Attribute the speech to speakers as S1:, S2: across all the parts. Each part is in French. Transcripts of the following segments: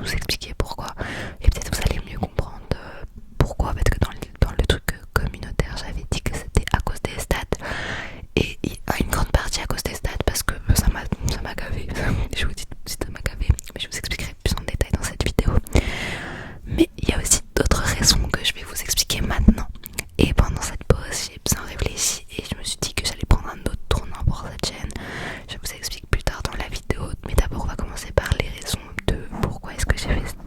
S1: vous expliquer pourquoi. Et peut-être vous allez mieux comprendre pourquoi. En fait, que dans le truc communautaire, j'avais dit que c'était à cause des stats. Et à une grande partie à cause des stats, parce que ça m'a gavé. Je vous dis tout de suite, ça m'a gavé. Mais je vous expliquerai plus en détail dans cette vidéo. Mais il y a aussi d'autres raisons que je vais vous expliquer maintenant. Et pendant cette pause, j'ai bien réfléchi et je me suis dit que j'allais prendre un autre tournant pour cette chaîne. Je vous explique plus tard dans la vidéo, mais d'abord on va commencer par les raisons de pourquoi est-ce que j'ai fait cette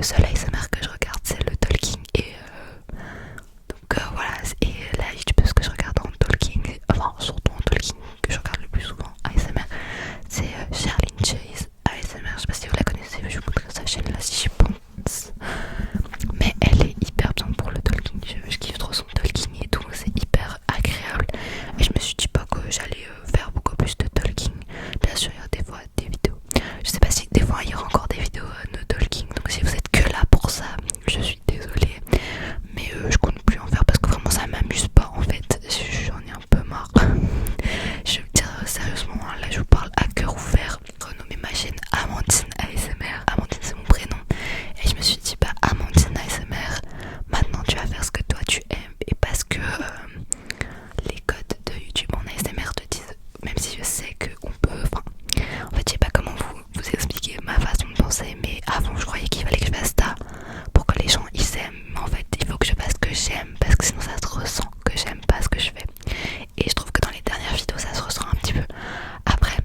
S1: le seul ASMR que je regarde c'est le talking et voilà, et la youtubeuse que je regarde en talking, enfin surtout en talking que je regarde le plus souvent ASMR, c'est Charlene Chase ASMR. Je sais pas si vous la connaissez, je vous montrerai sa chaîne là si je pense. Mais elle est hyper bien pour le talking, je kiffe trop son talking et tout, c'est hyper agréable. Et je me suis dit pas que j'allais faire beaucoup plus de talking. Bien sûr, il y a des fois des vidéos. Je sais pas si des fois il y aura encore des vidéos de talking, donc si vous êtes que là pour ça, je suis désolée. Mais je compte plus en faire parce que vraiment ça m'amuse pas en fait. J'en ai un peu marre. Je veux dire sérieusement, là je vous parle à cœur ouvert. Renommer ma chaîne Amandine ASMR. Amandine c'est mon prénom. Et je me suis dit bah Amandine ASMR, maintenant tu vas faire ce que toi tu aimes. Et parce que les codes de YouTube en ASMR te disent, même si je sais qu'on peut, enfin en fait je sais pas comment vous expliquer ma façon de penser, mais avant je croyais qu'il fallait que je fasse ça pour que les gens ils aiment. Mais en fait il faut que je fasse ce que j'aime parce que sinon ça se ressent que j'aime pas ce que je fais. Et je trouve que dans les dernières vidéos ça se ressent un petit peu. Après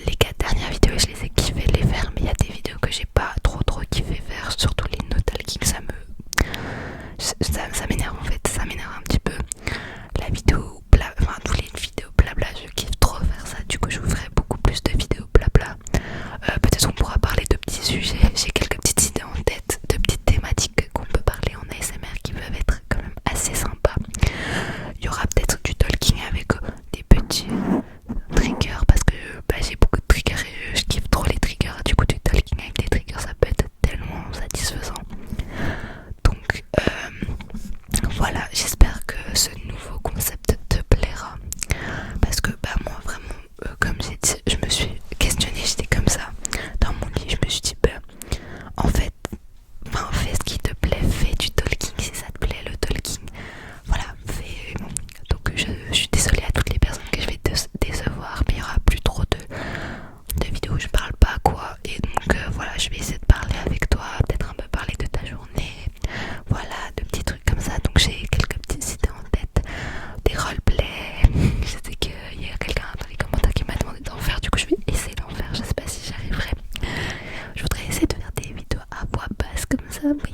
S1: les 4 dernières vidéos je les ai kiffé les faire, mais il y a des vidéos que j'ai pas trop kiffé faire, surtout les no talking, ça m'énerve en fait, ça m'énerve un petit peu. La vidéo enfin tous les vidéos blabla, je kiffe trop faire ça, du coup je vous ferai beaucoup plus de vidéos blabla. Peut-être on pourra parler de petits sujets, j'ai quelques petites idées en tête, de petites thématiques qu'on peut parler en ASMR qui peuvent être quand même assez sympas. Il y aura peut-être du talking avec des petits triggers parce que j'ai beaucoup de triggers et je kiffe trop les triggers. Du coup du talking avec des triggers ça peut être tellement satisfaisant. Donc voilà, j'espère que ce nouveau concept te plaira parce que moi vraiment comme j'ai dit, je me suis questionnée, j'étais comme ça dans mon lit, je me suis dit en fait fais ce qui te plaît, fais du talking si ça te plaît le talking, voilà, fais. Donc je suis désolée à toutes les personnes que je vais décevoir, mais il n'y aura plus trop de vidéos où je parle pas quoi. Et donc voilà, je vais essayer de parler avec toi, peut-être un peu parler de ta journée, voilà, de petits trucs comme ça. Donc j'ai quelques petites idées en tête, des roleplays. Je sais qu'il y a quelqu'un dans les commentaires qui m'a demandé d'en faire, du coup je vais essayer d'en faire, je sais pas si j'y arriverai. Je voudrais essayer de faire des vidéos à voix basse comme ça, mais